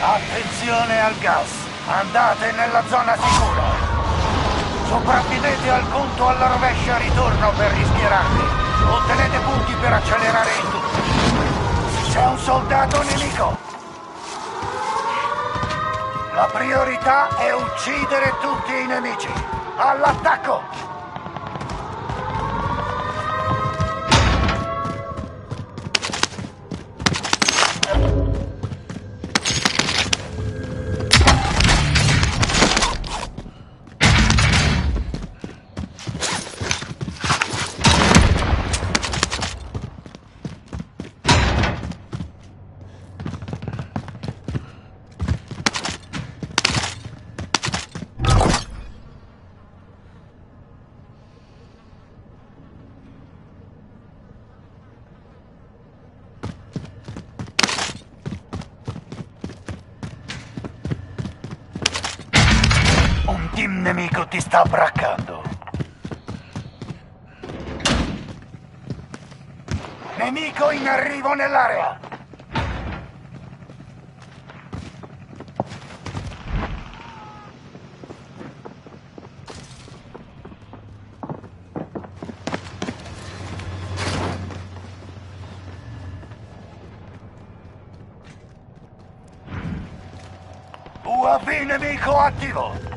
Attenzione al gas. Andate nella zona sicura. Sopravvivete al conto alla rovescia ritorno per rischierarvi. Ottenete punti per accelerare il tutto. C'è un soldato nemico. La priorità è uccidere tutti i nemici. All'attacco! Un team nemico ti sta braccando. Nemico in arrivo nell'area. UAV nemico attivo.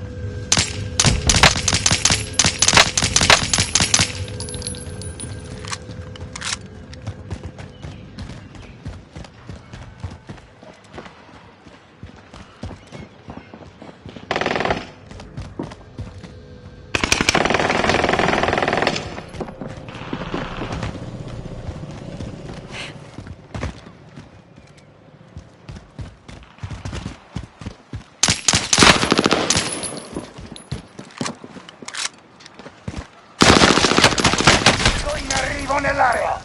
Nell'area.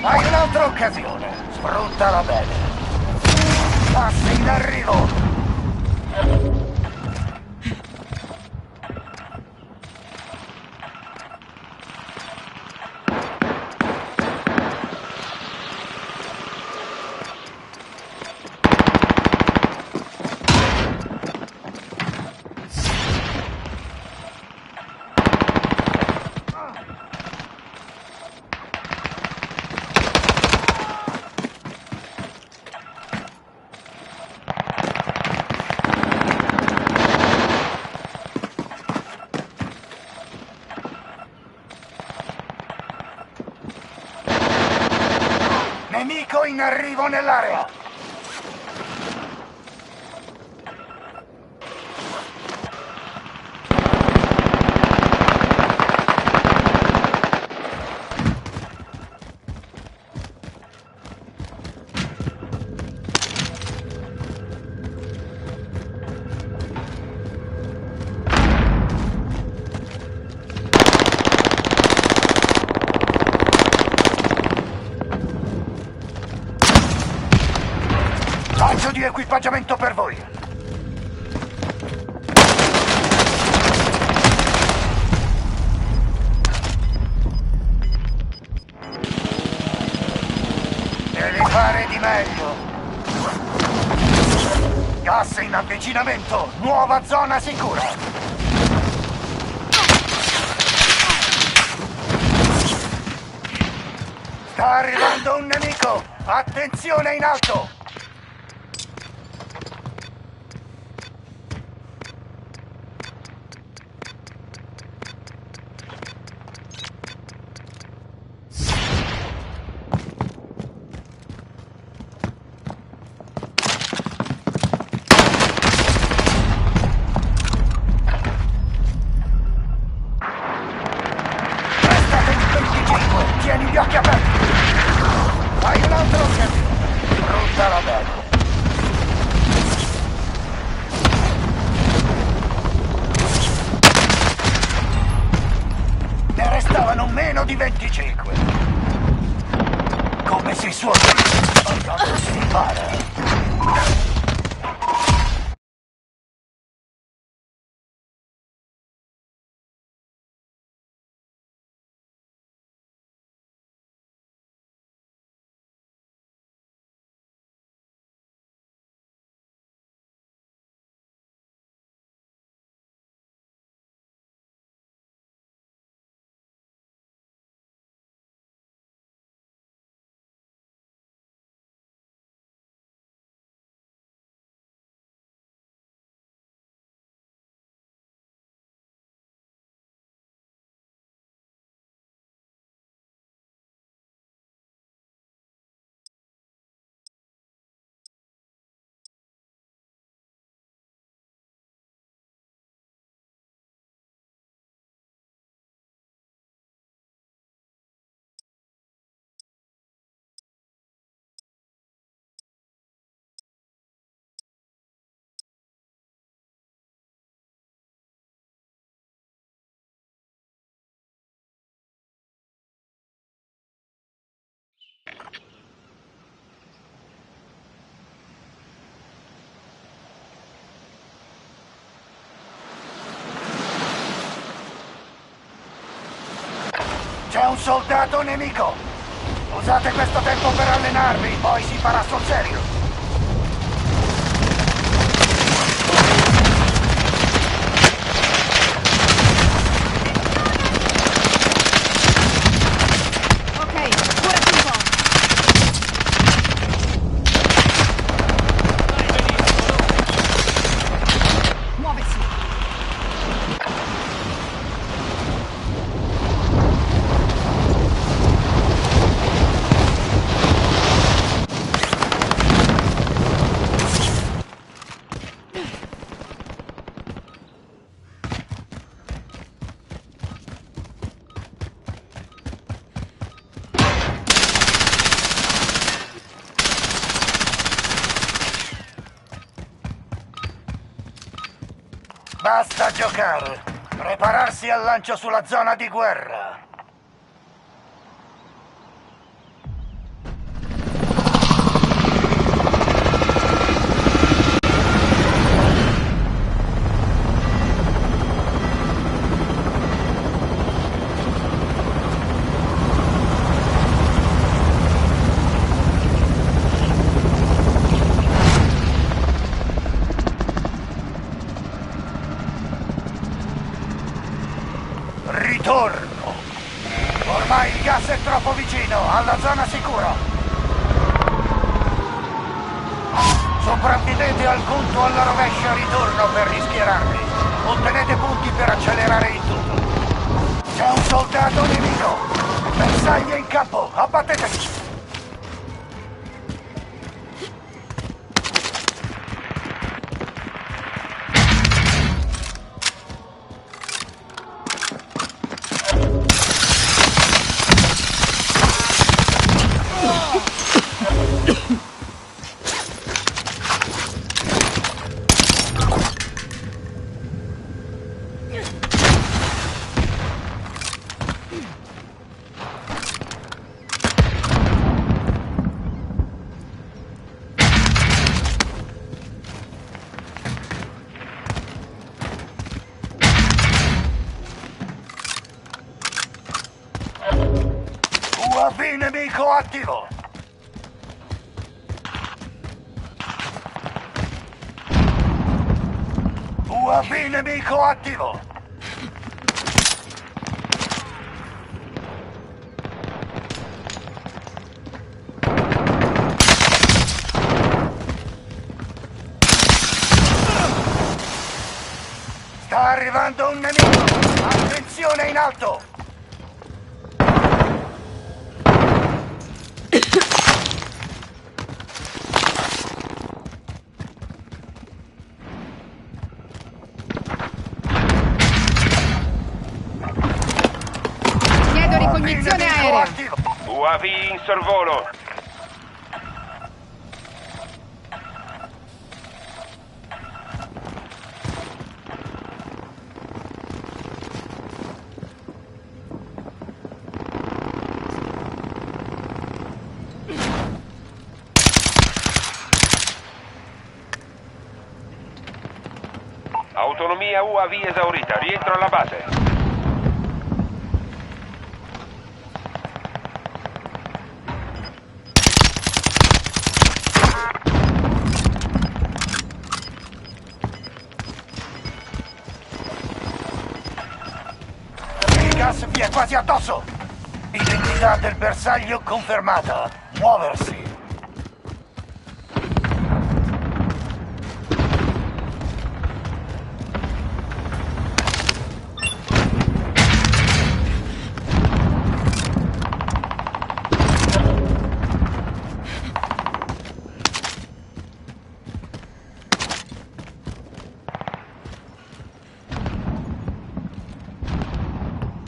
Hai un'altra occasione. Sfruttala bene. Passi in arrivo. Nemico in arrivo nell'area! Lancio di equipaggiamento per voi. Devi fare di meglio. Gas in avvicinamento. Nuova zona sicura. Sta arrivando un nemico. Attenzione in alto. Tieni gli occhi aperti! Hai un'altra occasione! Sfruttala bene! Ne restavano meno di 25! Come si suona? Quando si para! C'è un soldato nemico! Usate questo tempo per allenarvi, poi si farà sul serio! Basta giocare! Prepararsi al lancio sulla zona di guerra! Ritorno! Ormai il gas è troppo vicino, alla zona sicura! Sopravvivete al punto alla rovescia ritorno per rischierarvi. Ottenete punti per accelerare il tutto. C'è un soldato nemico! Bersagli in campo, abbatteteli! UAV nemico attivo! UAV nemico attivo! Sta arrivando un nemico! Attenzione in alto! Ricognizione aerea. UAV in sorvolo. Autonomia UAV esaurita. Rientro alla base. Il gas vi è quasi addosso! Identità del bersaglio confermata. Muoversi.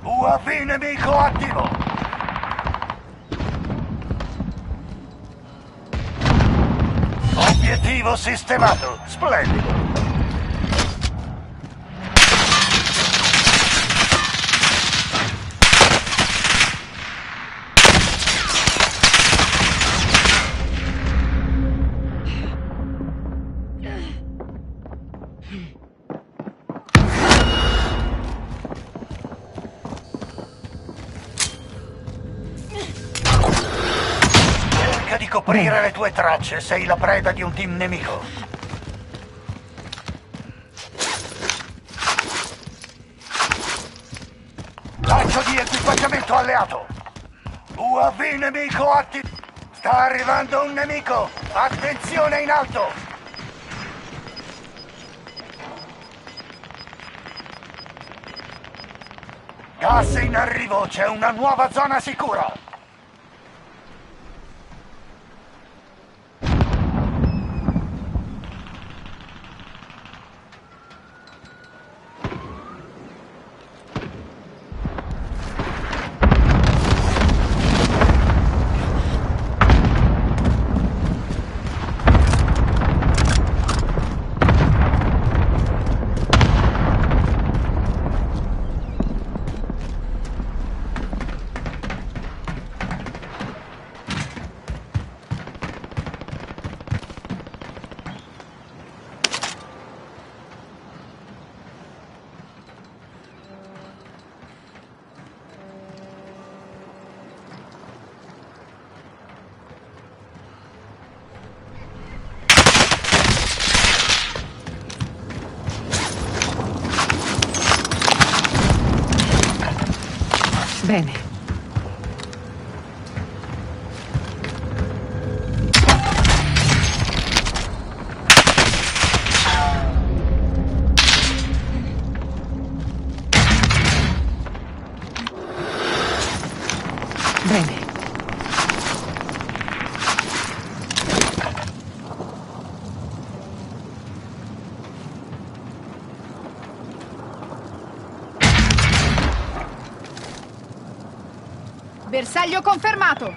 UAV nemico attivo! Obiettivo sistemato. Splendido. coprire le tue tracce, sei la preda di un team nemico. Lancio di equipaggiamento alleato. UAV nemico attivo. Sta arrivando un nemico. Attenzione in alto. Gas in arrivo, c'è una nuova zona sicura. Bene. Bene. Bersaglio confermato!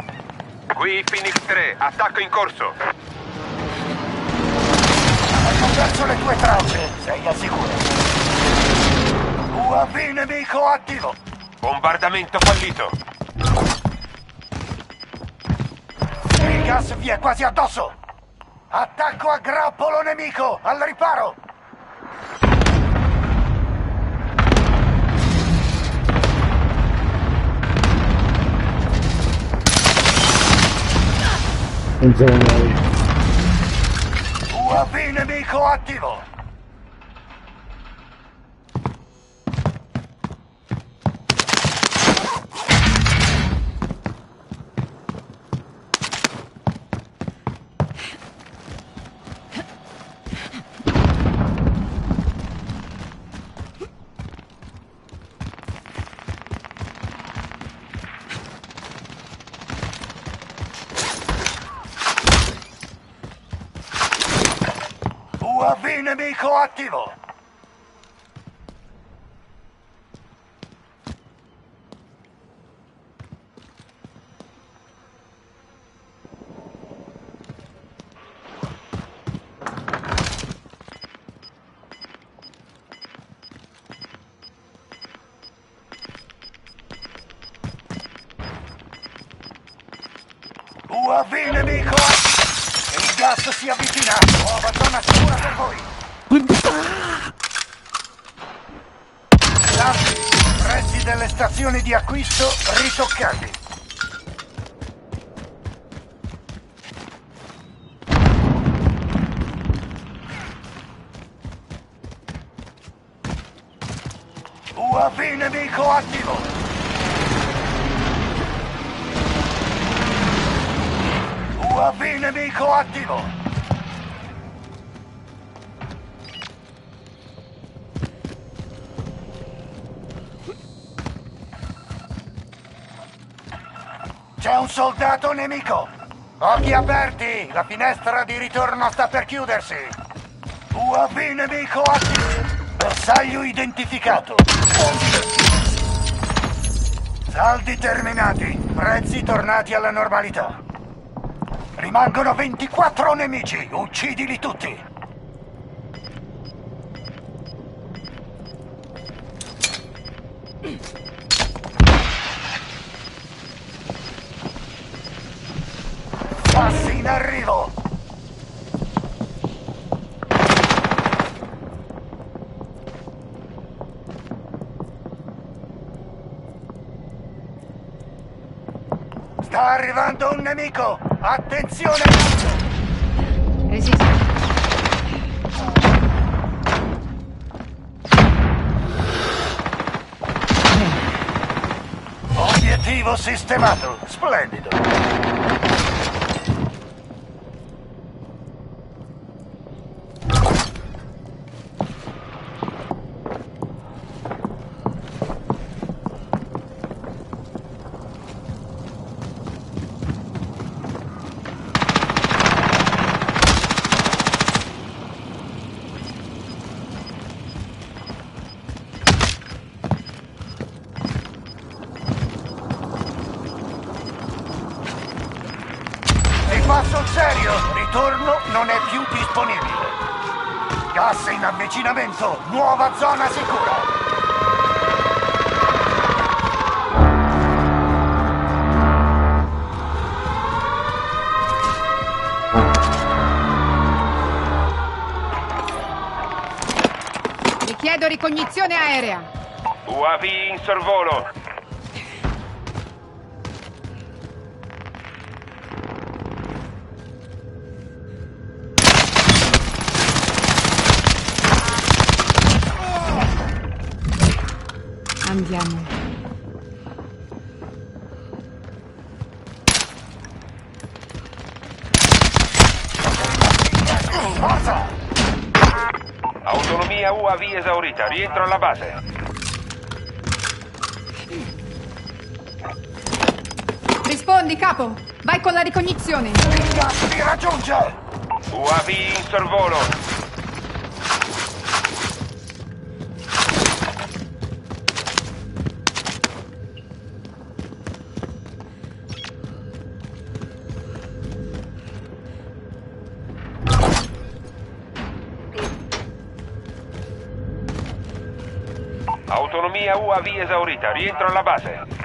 Qui Phoenix 3, attacco in corso. Hanno perso le tue tracce, sei al sicuro. UAV nemico attivo. Bombardamento fallito. Il gas vi è quasi addosso. Attacco a grappolo nemico, al riparo. UAV nemico attivo. UAV nemico attivo. UAV nemico attivo. Il gas si avvicina. Nuova zona sicura per voi. Tanti prezzi delle stazioni di acquisto ritoccati. UAV nemico attivo. UAV nemico attivo. C'è un soldato nemico! Occhi aperti! La finestra di ritorno sta per chiudersi! UAV nemico attivo! Bersaglio identificato! Saldi terminati! Prezzi tornati alla normalità! Rimangono 24 nemici! Uccidili tutti! Passi in arrivo! Sta arrivando un nemico! Attenzione! Resisti. Obiettivo sistemato. Splendido. Sul serio, ritorno non è più disponibile. Gas in avvicinamento, nuova zona sicura. Richiedo ricognizione aerea. UAV in sorvolo. Andiamo. Forza! Autonomia UAV esaurita. Rientro alla base. Rispondi, capo. Vai con la ricognizione. Il gas mi raggiunge! UAV in sorvolo. Autonomia UAV esaurita. Rientro alla base.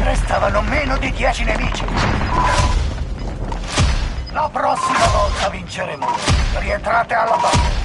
Restavano meno di 10 nemici. La prossima volta vinceremo. Rientrate alla base.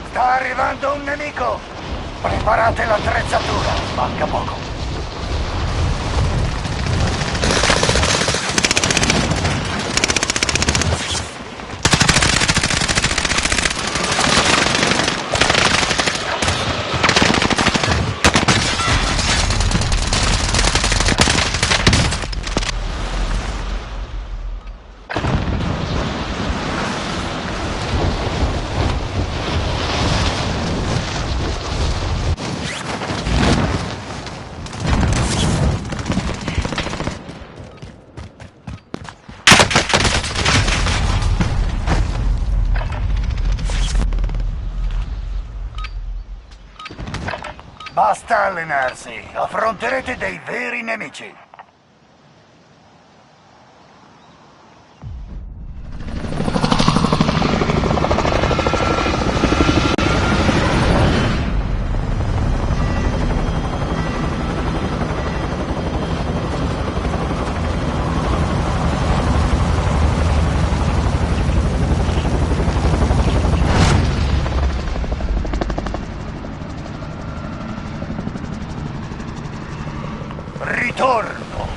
Sta arrivando un nemico! Preparate l'attrezzatura, manca poco. Basta allenarsi, affronterete dei veri nemici. Ritorno!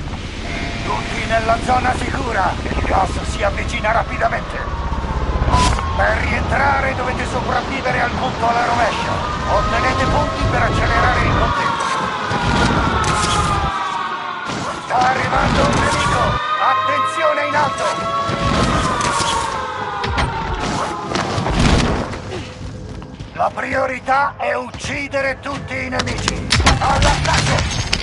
Tutti nella zona sicura! Il gas si avvicina rapidamente! Per rientrare dovete sopravvivere al punto alla rovescia! Ottenete punti per accelerare il conteggio! Sta arrivando un nemico! Attenzione in alto! La priorità è uccidere tutti i nemici! All'attacco!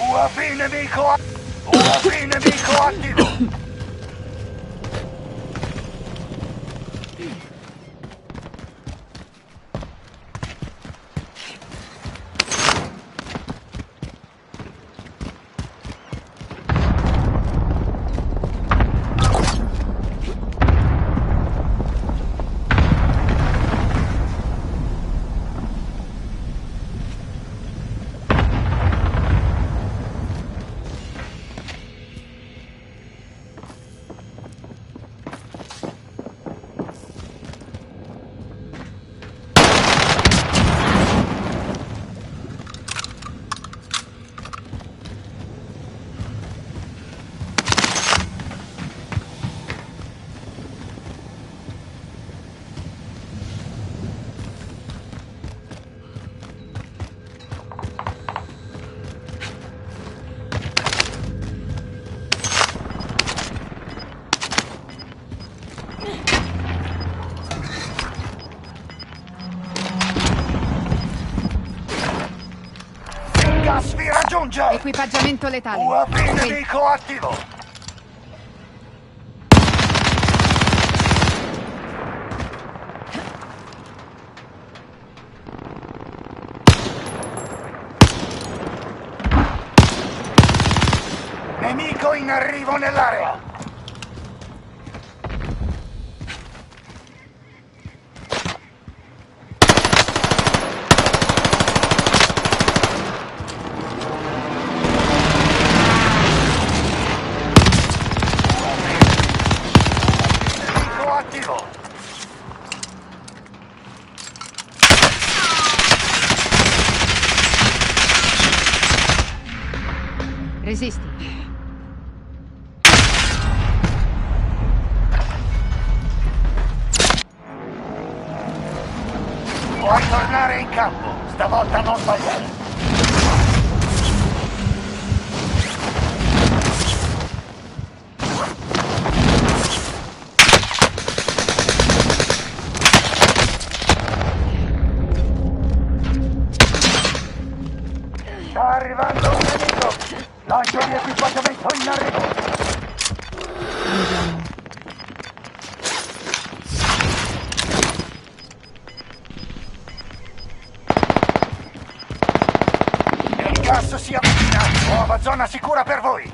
UAV nemico attivo! Gas vi raggiunge! Equipaggiamento letale. UAV Qui. nemico attivo! Nemico in arrivo nell'area! Attivo! Resisti. Puoi tornare in campo, stavolta non sbagliare. Sta arrivando un nemico! Lancio di equipaggiamento in arrivo! Il gas si avvicina! Nuova zona sicura per voi!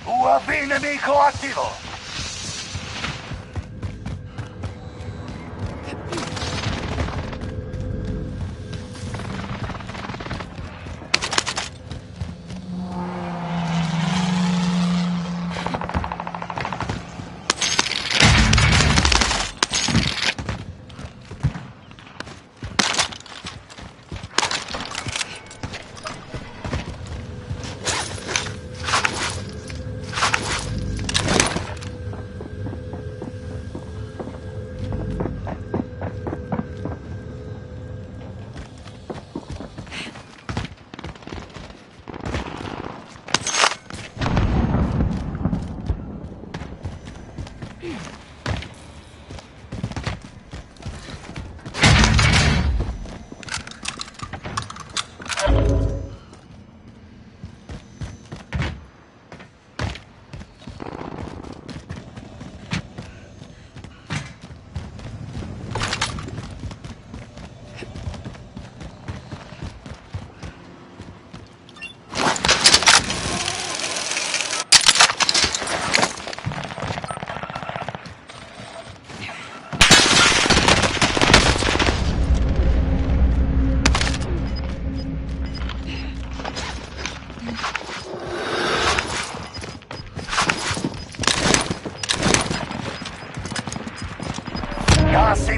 UAV nemico attivo!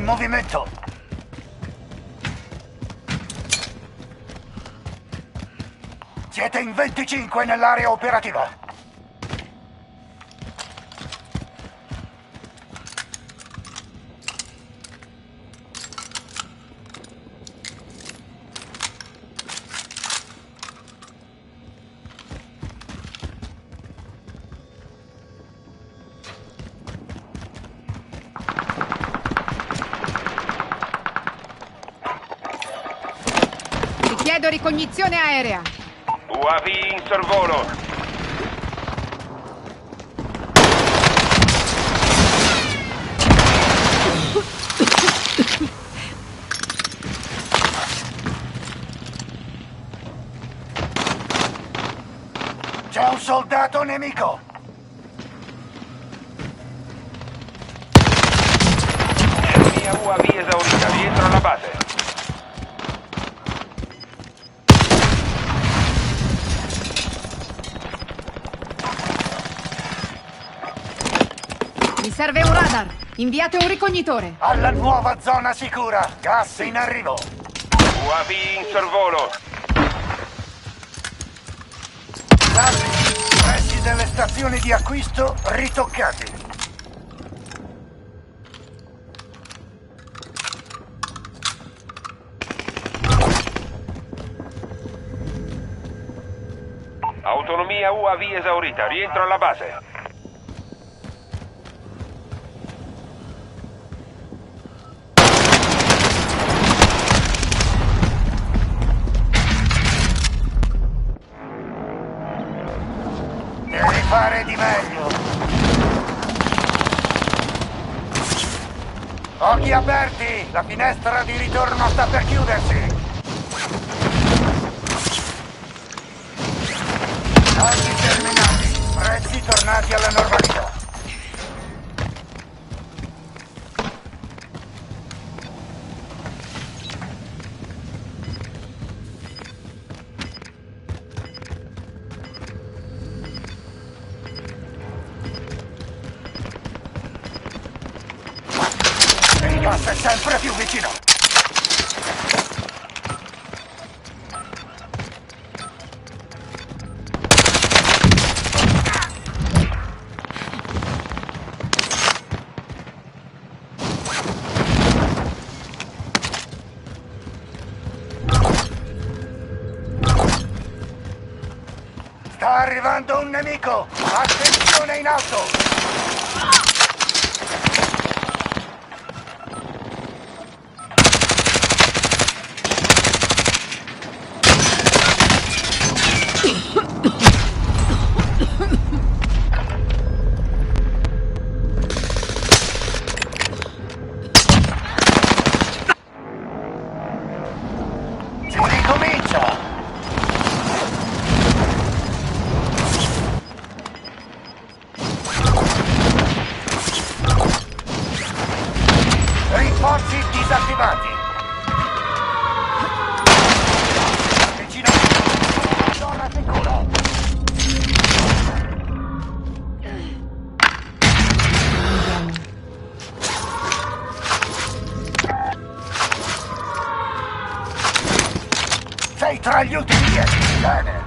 in movimento. Siete in 25 nell'area operativa. Chiedo ricognizione aerea. UAV in sorvolo. C'è un soldato nemico. Mia UAV esaurita, rientro alla base. Mi serve un radar. Inviate un ricognitore. Alla nuova zona sicura. Gas in arrivo. UAV in sorvolo. Dati, prezzi delle stazioni di acquisto ritoccati. Autonomia UAV esaurita, rientro alla base. Devi fare di meglio. Occhi aperti! La finestra di ritorno sta per chiudersi. Tagli terminati. Prezzi tornati alla normalità. Il gas è sempre più vicino. Sta arrivando un nemico! Attenzione in alto! Si ricomincia! Rinforzi disattivati. Avvicinamento. Zona sicura. Sei tra gli ultimi 10. Bene.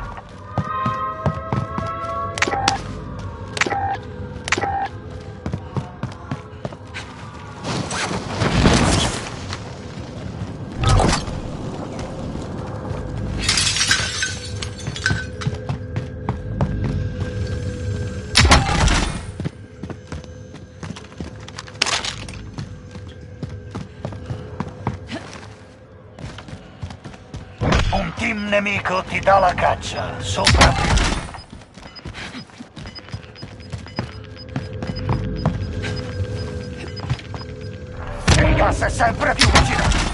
Un team nemico ti dà la caccia. Sopravvivi. Il gas è sempre più vicino.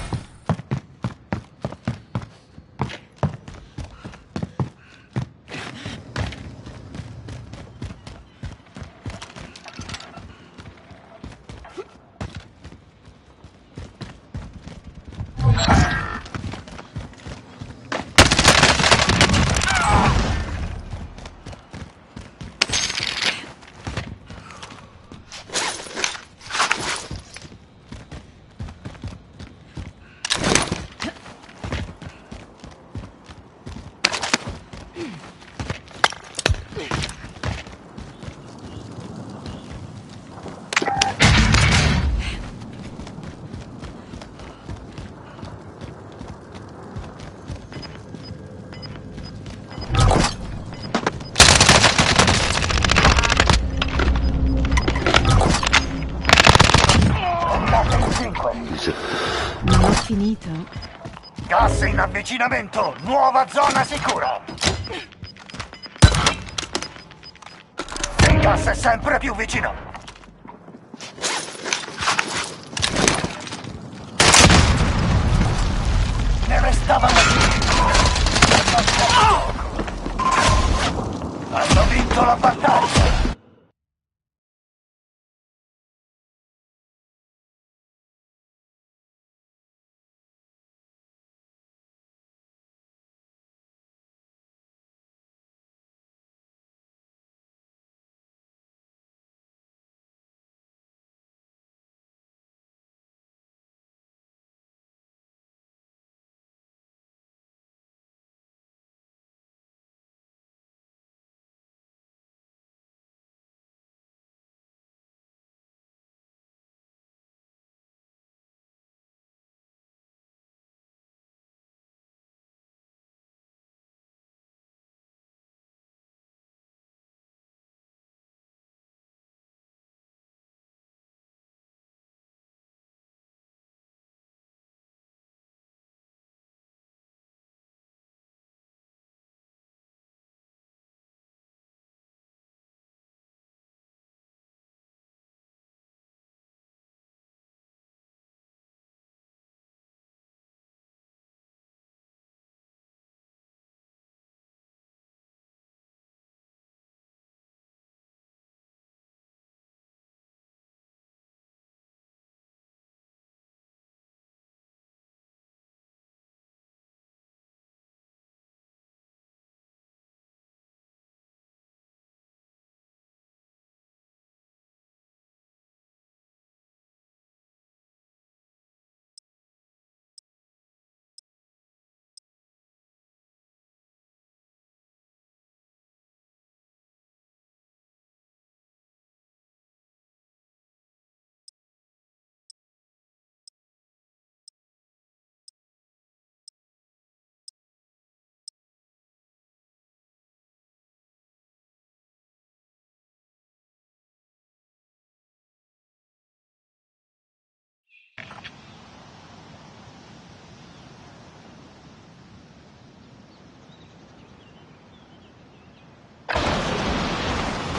Andate in 5. Non ho finito. Gas in avvicinamento, nuova zona sicura. Il gas è sempre più vicino. Ne restavano 5. Hanno vinto la battaglia.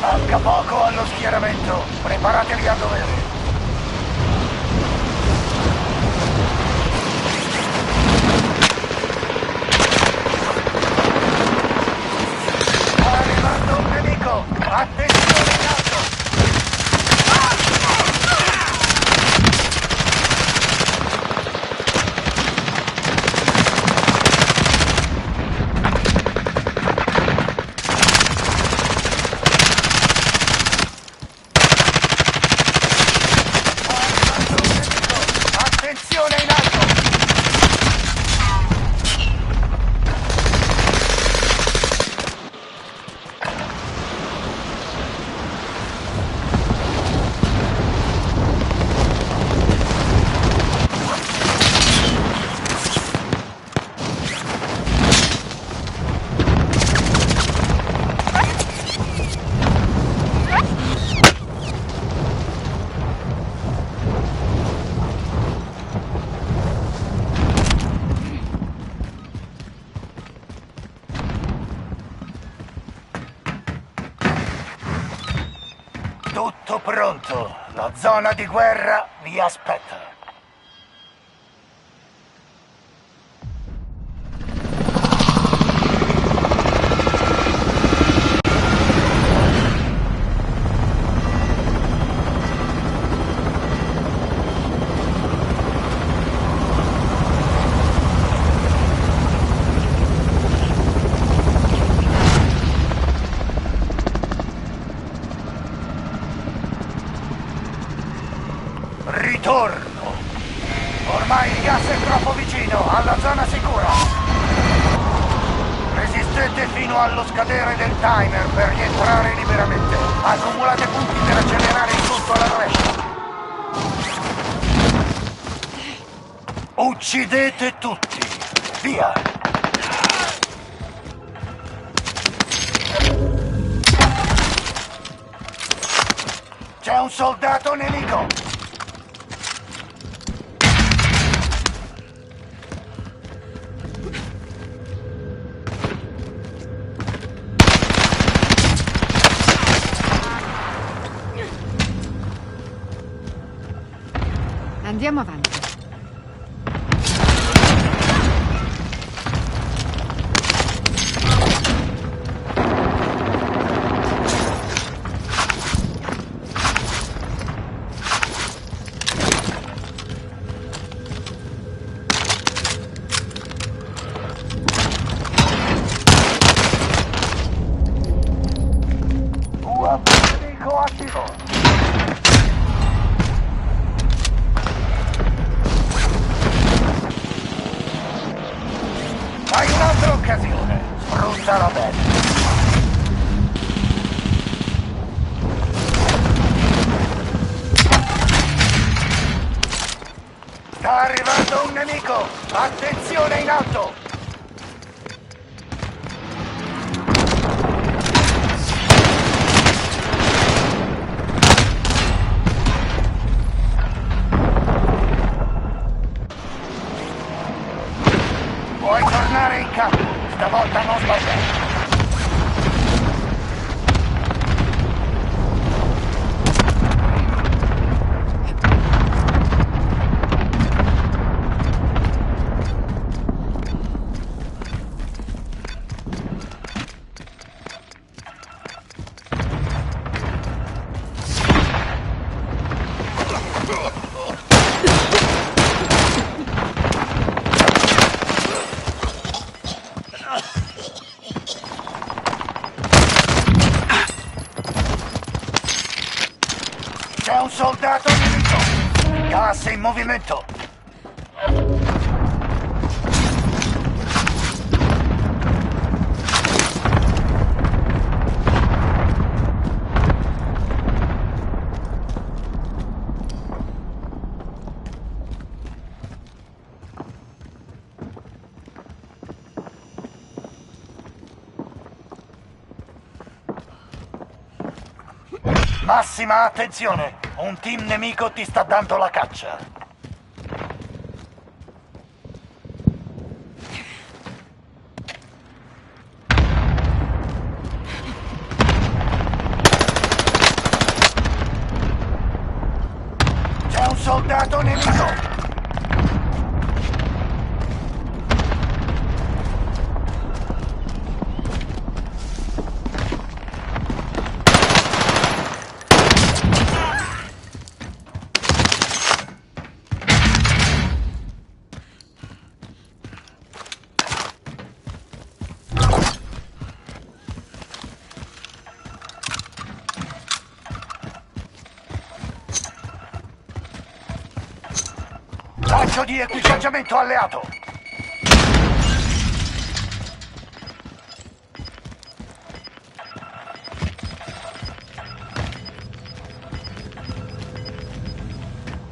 Manca poco allo schieramento. Preparatevi a dovere. Sta arrivando un nemico. Attenzione in alto. Attenzione in alto! Tutto pronto. La zona di guerra vi aspetta. Ritorno! Ormai il gas è troppo vicino alla zona sicura! Resistete fino allo scadere del timer per rientrare liberamente. Accumulate punti per accelerare il tutto alla rovescia. Uccidete tutti! Via! C'è un soldato nemico! Andiamo avanti. Nemico attivo! Hai un'altra occasione, sfruttala bene. Sta arrivando un nemico! Attenzione in alto! Puoi tornare in campo, stavolta non sbagliare. C'è un soldato nemico! Gas in movimento! Massima attenzione! Un team nemico ti sta dando la caccia. C'è un soldato nemico! Lancio di equipaggiamento alleato!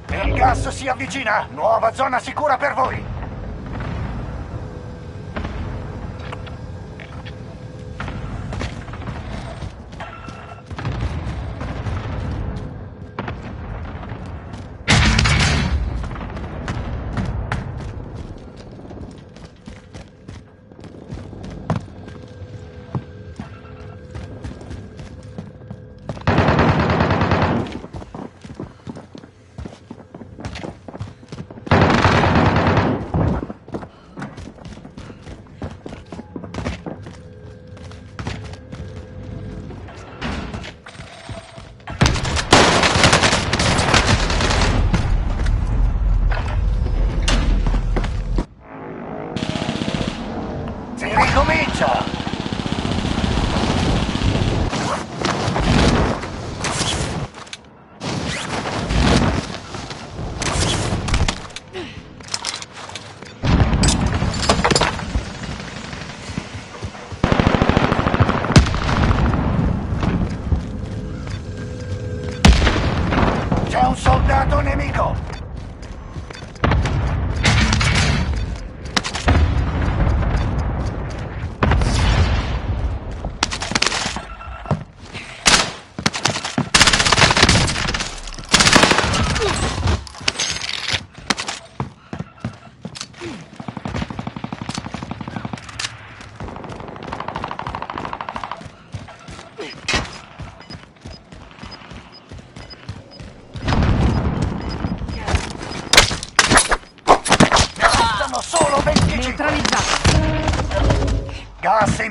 Il gas si avvicina! Nuova zona sicura per voi!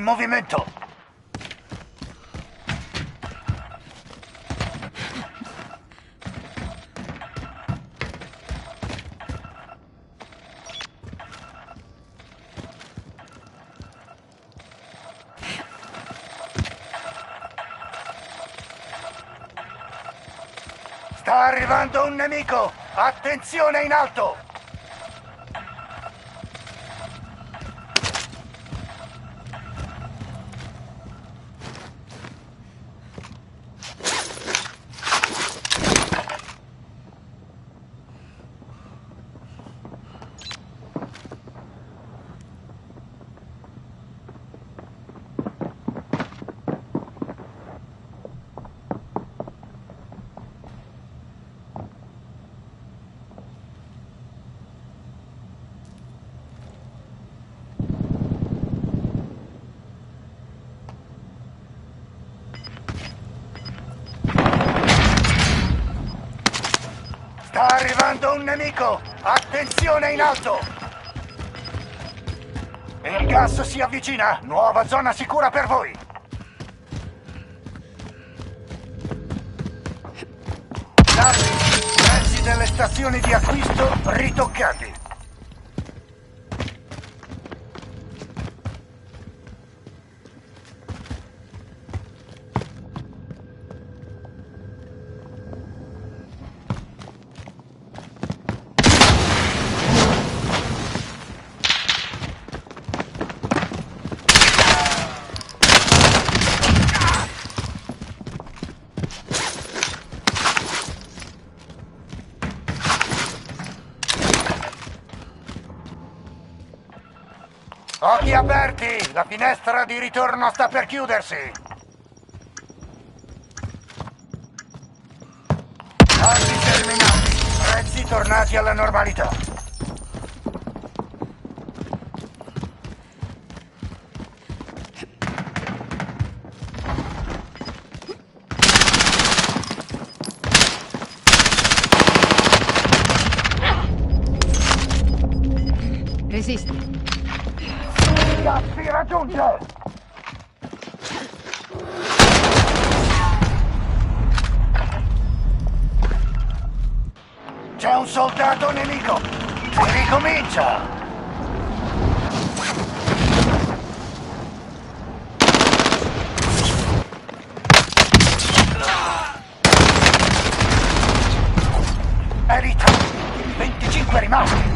in movimento. Sta arrivando un nemico! Attenzione in alto! Sta arrivando un nemico! Attenzione in alto! Il gas si avvicina! Nuova zona sicura per voi! Dati, prezzi delle stazioni di acquisto ritoccati! Occhi aperti! La finestra di ritorno sta per chiudersi! Saldi terminati! Prezzi tornati alla normalità! Resisti. Gas si raggiunge! C'è un soldato nemico! Si ricomincia! Elite! 25 rimasti!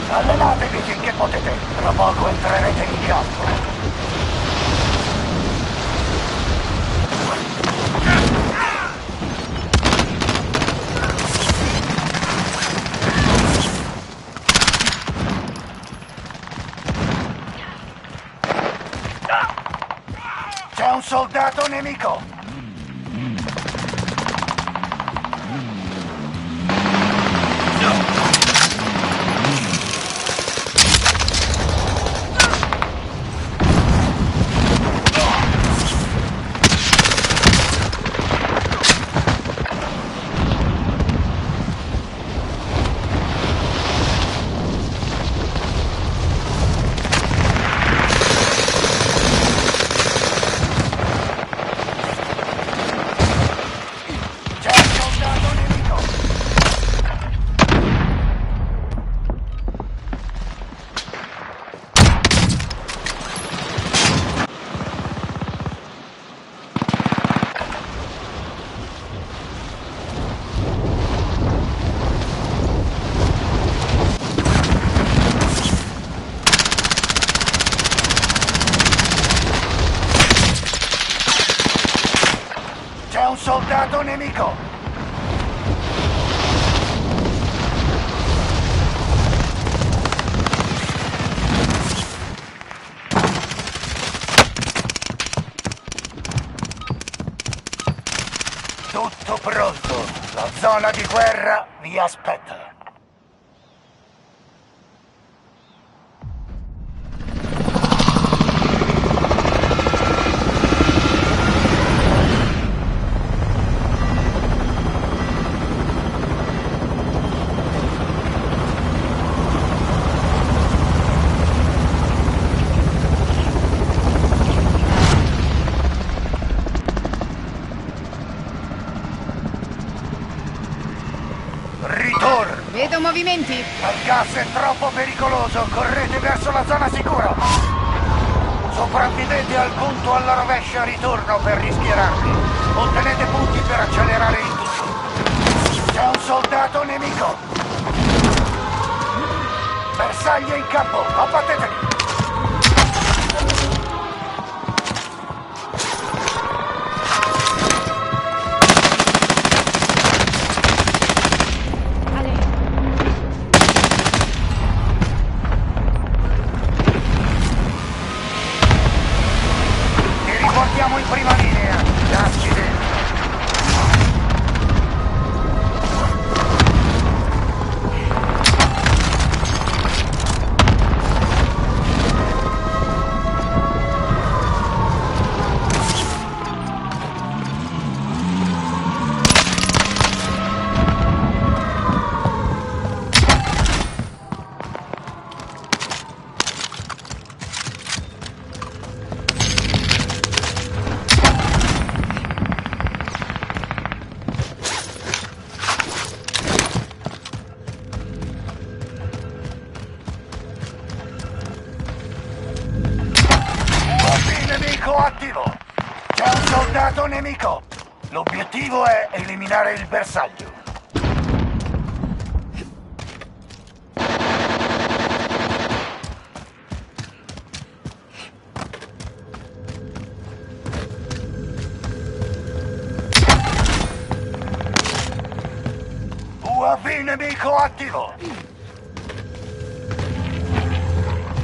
Allenatevi finché potete, tra poco entrerete in campo. C'è un soldato nemico! soldato nemico! Tutto pronto! La zona di guerra vi aspetta! Ritorno! Vedo movimenti. Il gas è troppo pericoloso, correte verso la zona sicura! Sopravvivete al punto alla rovescia ritorno per rischierarvi. Ottenete punti per accelerare il tutto. C'è un soldato nemico! Bersagli in campo, abbatteteli! Siamo in prima linea, accidenti. Nemico attivo! C'è un soldato nemico! L'obiettivo è eliminare il bersaglio. UAV nemico attivo!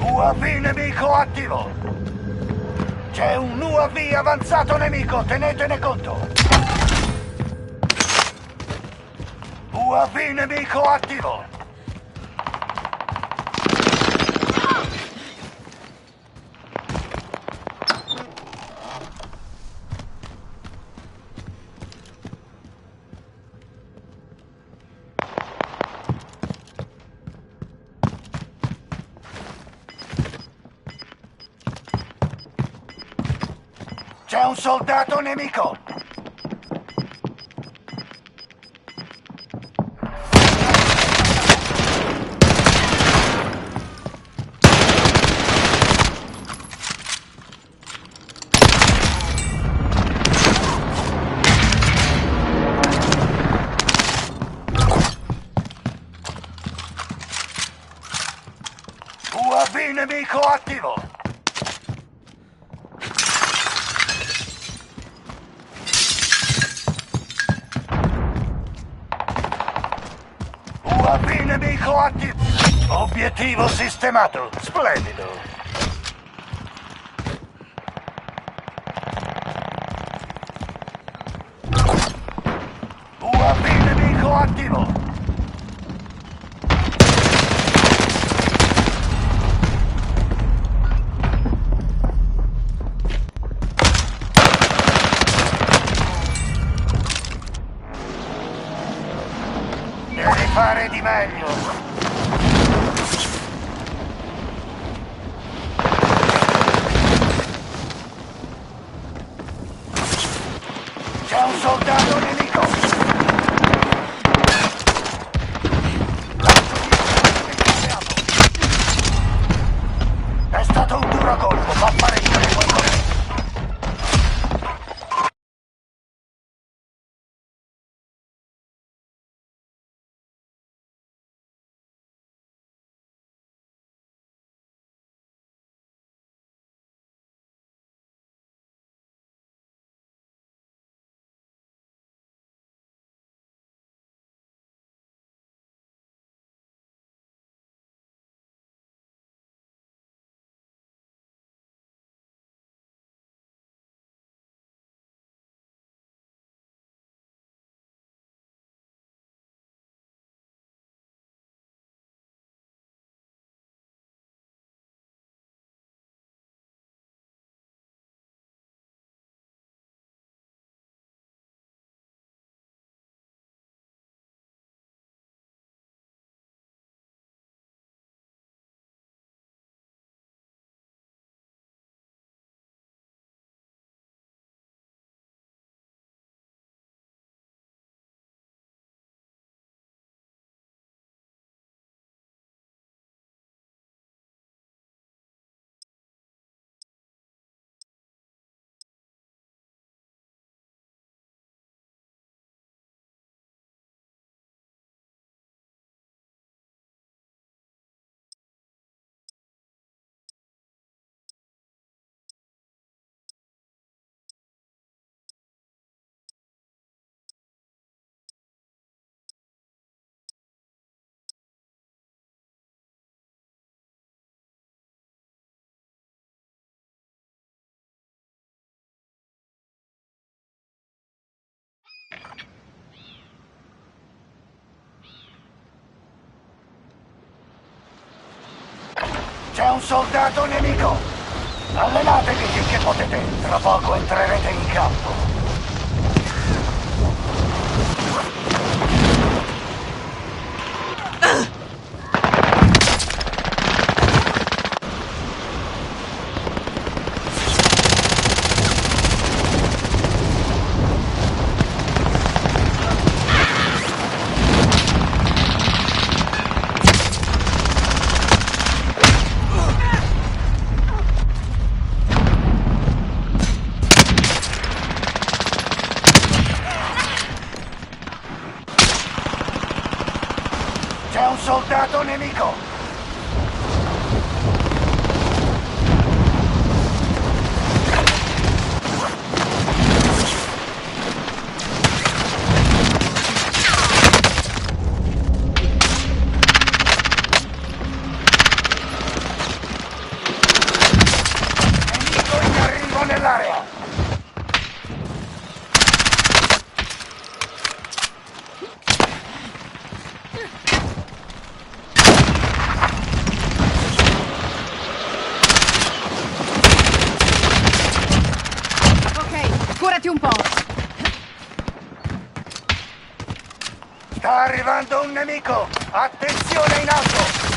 UAV nemico attivo! C'è un UAV avanzato nemico, tenetene conto! UAV nemico attivo! C'è un soldato nemico! UAV nemico attivo! UAV nemico attivo! Obiettivo sistemato! Splendido! UAV nemico attivo! Devi fare di meglio! C'è un soldato nemico! C'è un soldato nemico! Allenatevi finché potete! Tra poco entrerete in campo! C'è un soldato nemico! Nemico in arrivo nell'area! Ok, curati un po'. Sta arrivando un nemico! Attenzione in alto!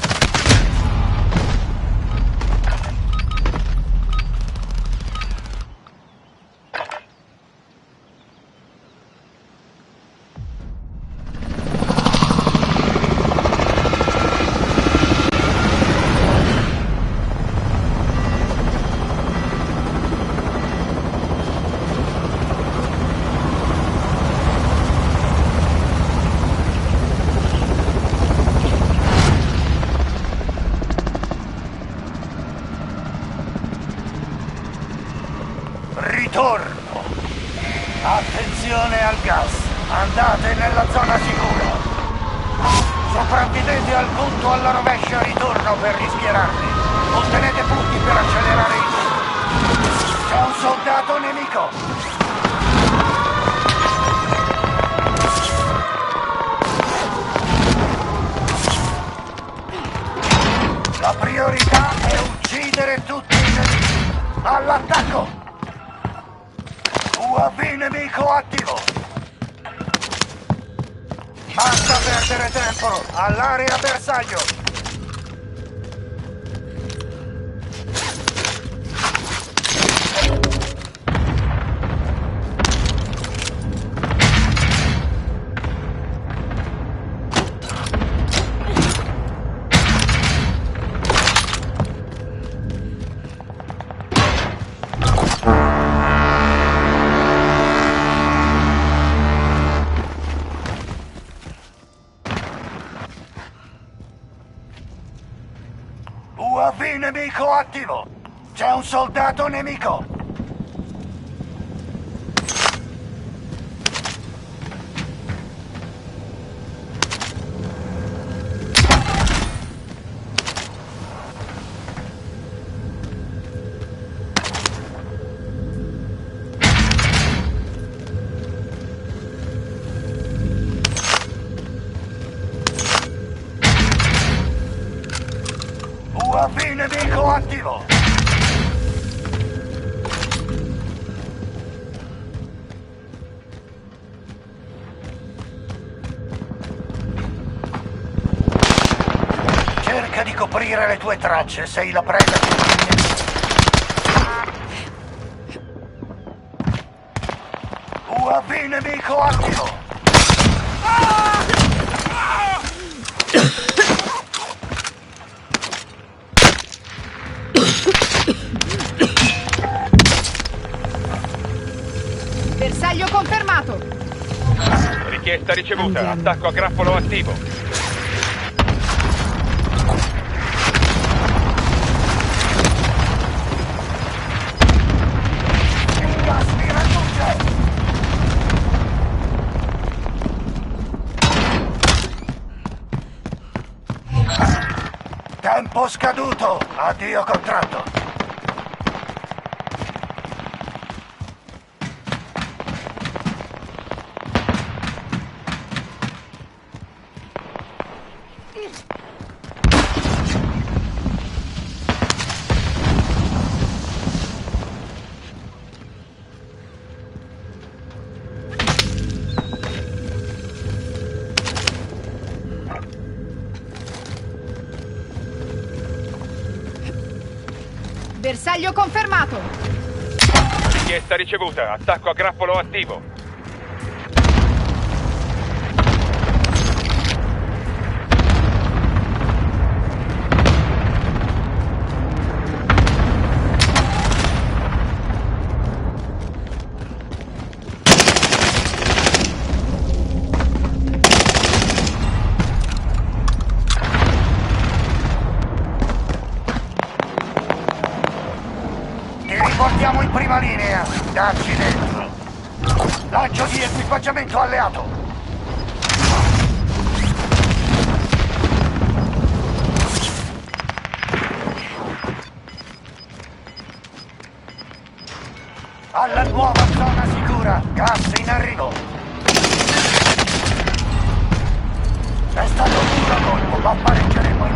Ritorno! Attenzione al gas! Andate nella zona sicura! Sopravvivete al punto alla rovescia ritorno per rischierarvi! Ottenete punti per accelerare il turno! C'è un soldato nemico! La priorità è uccidere tutti i nemici! All'attacco! UAV nemico attivo! Basta perdere tempo! All'area bersaglio! UAV nemico attivo! C'è un soldato nemico! UAV nemico attivo! Cerca di coprire le tue tracce, sei la preda di un nemico. UAV nemico attivo! Bersaglio confermato. Richiesta ricevuta. Attacco a grappolo attivo. Il gas mi raggiunge! Tempo scaduto! Addio contratto! Bersaglio confermato. Richiesta ricevuta. Attacco a grappolo attivo. Portiamo in prima linea. Dacci dentro. Lancio di equipaggiamento alleato. Alla nuova zona sicura. Gas in arrivo. È stato un duro colpo, ma pareggeremo in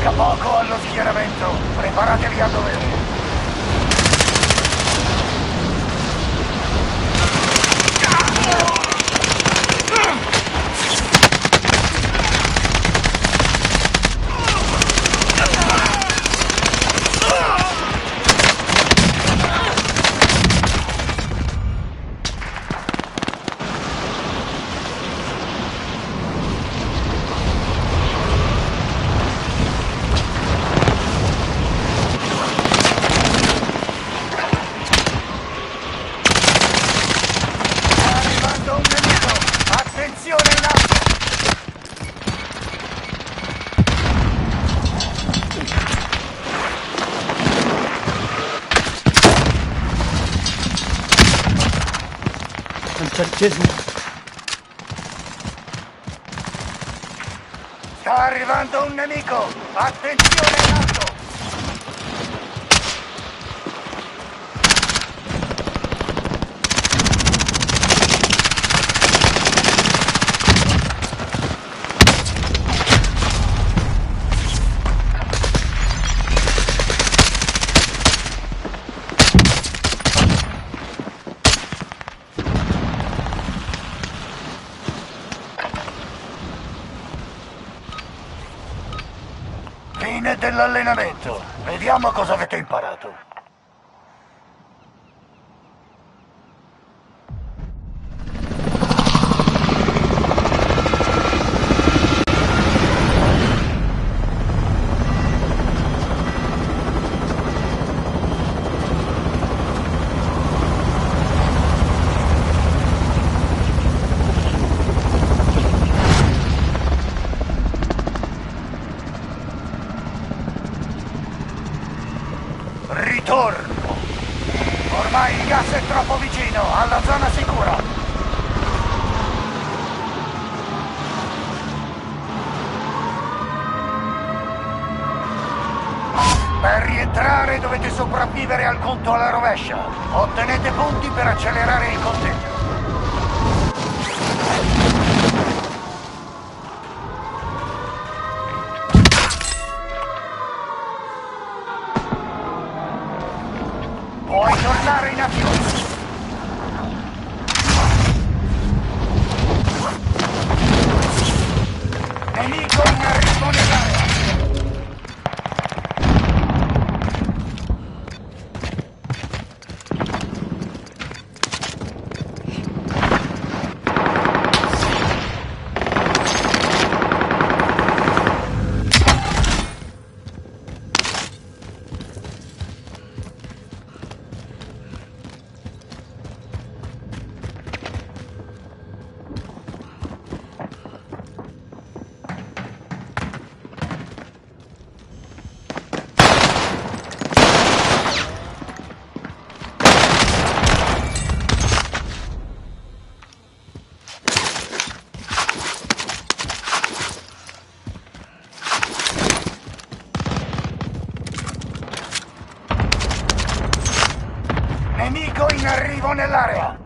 manca poco allo schieramento. Preparatevi a dovere. Sta arrivando un nemico! Attenzione in alto! Fine dell'allenamento. Vediamo cosa avete imparato. ritorno. Ormai il gas è troppo vicino, alla zona sicura. Per rientrare dovete sopravvivere al conto alla rovescia. Ottenete punti per accelerare il conteggio. Puoi tornare in azione. Nemico in arrivo nell'area. Nemico in arrivo nell'area.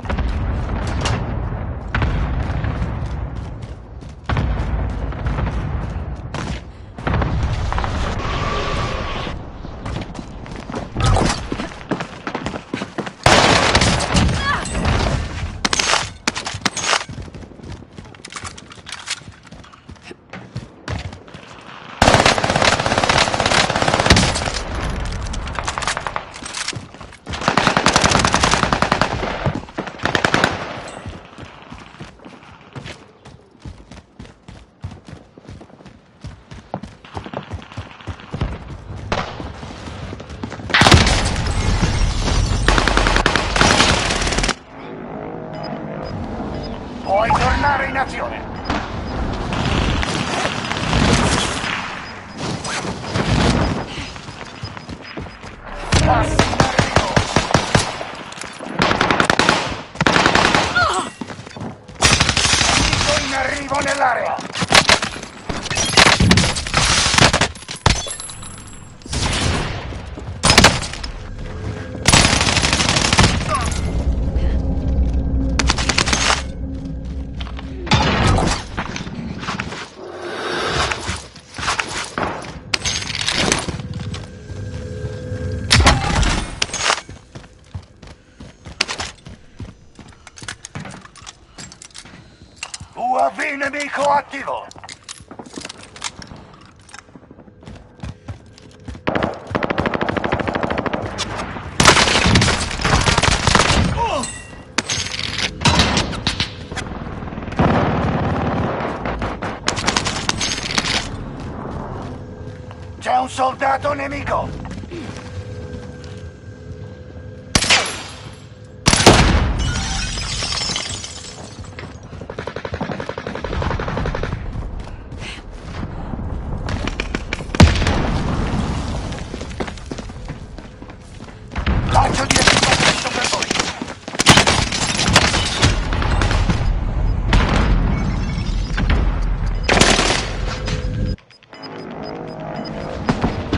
Puoi tornare in azione. Gas in arrivo. Nemico in arrivo nell'area. UAV nemico attivo! C'è un soldato nemico! Lancio di equipaggiamento per voi!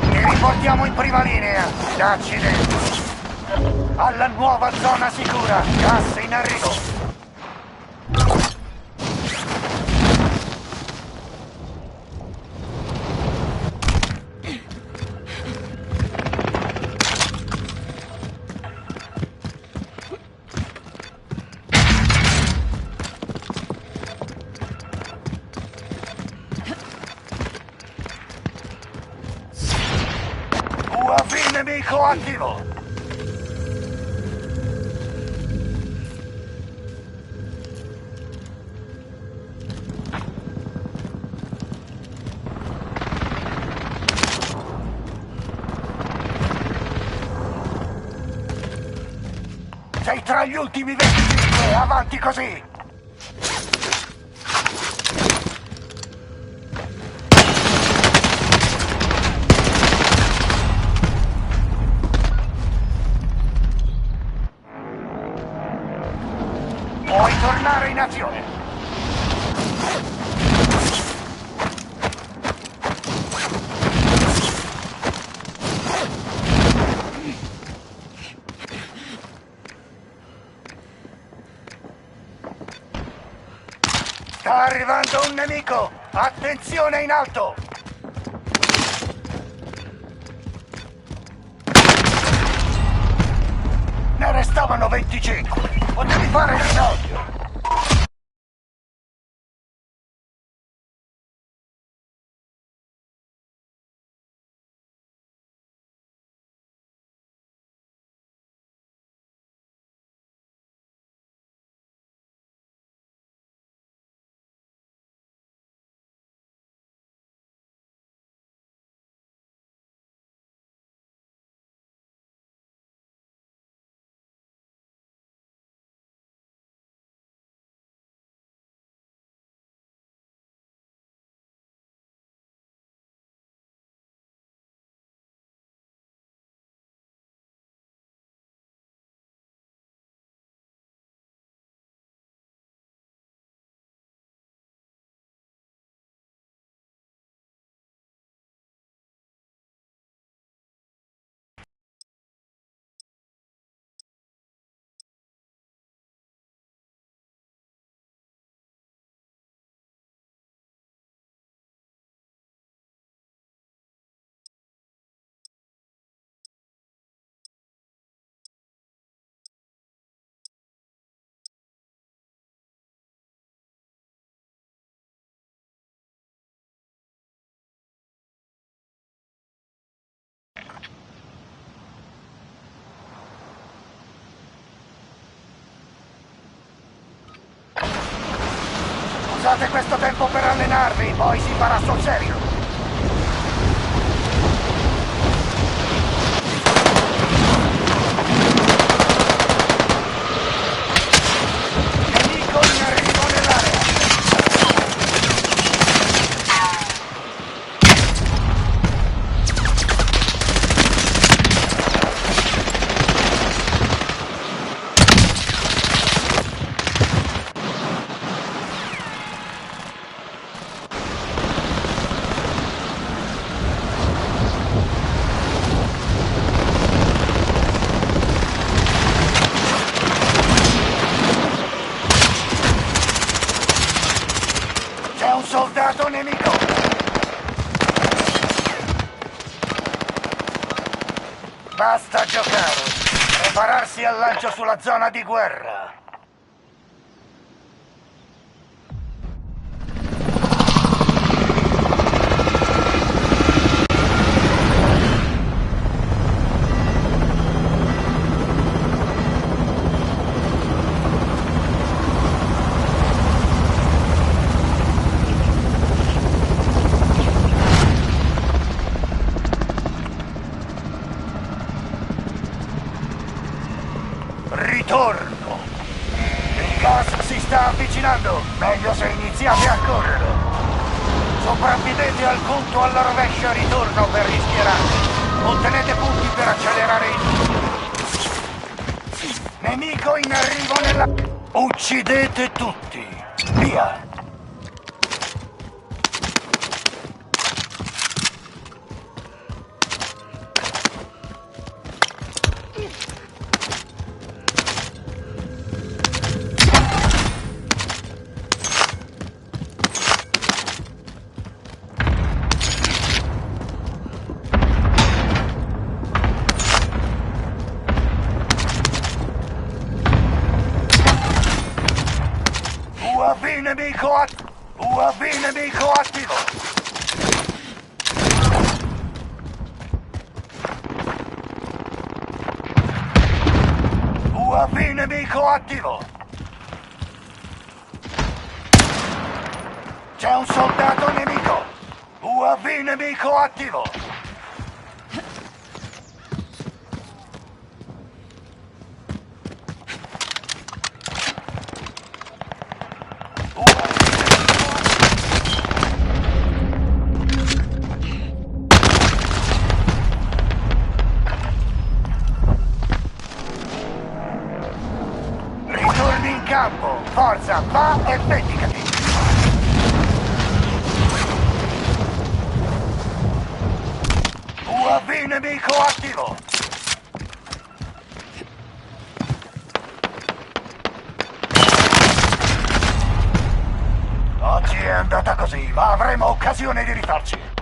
Ti riportiamo in prima linea! Accidenti! Alla nuova zona sicura! Gas in arrivo! UAV nemico attivo! Sei tra gli ultimi 25, avanti così! nemico! Attenzione in alto! Ne restavano 25. Potevi fare di meglio. Usate questo tempo per allenarvi, poi si farà sul serio. Nemico in arrivo nell'area. C'è un soldato nemico! Basta giocare! Prepararsi al lancio sulla zona di guerra! Ritorno! Il gas si sta avvicinando! Meglio se iniziate a correre! Sopravvivete al conto alla rovescia ritorno per rischierarvi! Ottenete punti per accelerare il tutto! Nemico in arrivo nella... Uccidete tutti! Via! UAV nemico attivo! UAV nemico attivo! C'è un soldato nemico! UAV nemico attivo! Ritorni in campo! Forza, va e vendicati! UAV nemico attivo! Oggi è andata così, ma avremo occasione di rifarci.